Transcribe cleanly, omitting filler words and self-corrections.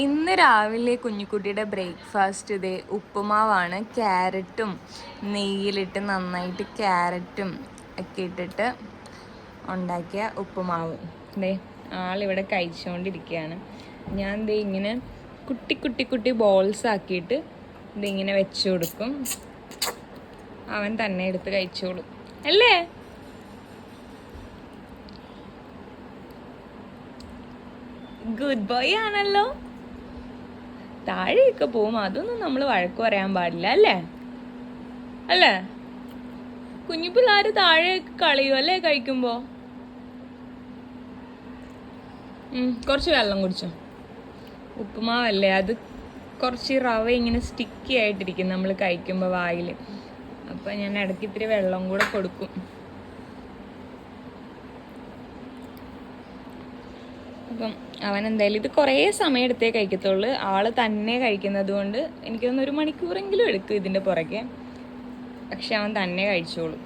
ഇന്ന് രാവിലെ കുഞ്ഞിക്കുട്ടിയുടെ ബ്രേക്ക്ഫാസ്റ്റ് ഇതേ ഉപ്പുമാവാണ്. ക്യാരറ്റും നെയ്യിലിട്ട് നന്നായിട്ട് ക്യാരറ്റും ഒക്കെ ഇട്ടിട്ട് ഉണ്ടാക്കിയ ഉപ്പുമാവ്. ദേ ആളിവിടെ കഴിച്ചുകൊണ്ടിരിക്കുകയാണ്. ഞാൻ ദേ ഇങ്ങനെ കുട്ടി കുട്ടി കുട്ടി ബോൾസ് ആക്കിയിട്ട് ഇതിങ്ങനെ വെച്ചു കൊടുക്കും. അവൻ തന്നെ എടുത്ത് കഴിച്ചോളും അല്ലേ? ഗുഡ് ബോയ് ആണല്ലോ. താഴെയൊക്കെ പോവും, അതൊന്നും നമ്മൾ വഴക്ക് പറയാൻ പാടില്ല അല്ലേ? അല്ലേ? കുഞ്ഞു പിള്ളേര് താഴെയൊക്കെ കളയും അല്ലേ കഴിക്കുമ്പോ? കുറച്ച് വെള്ളം കുടിച്ചോ. ഉപ്പുമാവല്ലേ, അത് കുറച്ച് റവ ഇങ്ങനെ സ്റ്റിക്കി ആയിട്ടിരിക്കും നമ്മൾ കഴിക്കുമ്പോൾ വായിൽ. അപ്പം ഞാൻ ഇടയ്ക്ക് ഇത്തിരി വെള്ളം കൂടെ കൊടുക്കും. അപ്പം അവൻ എന്തായാലും ഇത് കുറേ സമയം എടുത്തേ കഴിക്കത്തുള്ളൂ. ആള് തന്നെ കഴിക്കുന്നത് കൊണ്ട് എനിക്കൊന്ന് 1 മണിക്കൂറെങ്കിലും എടുക്കും ഇതിൻ്റെ പുറകെ. പക്ഷെ അവൻ തന്നെ കഴിച്ചോളൂ.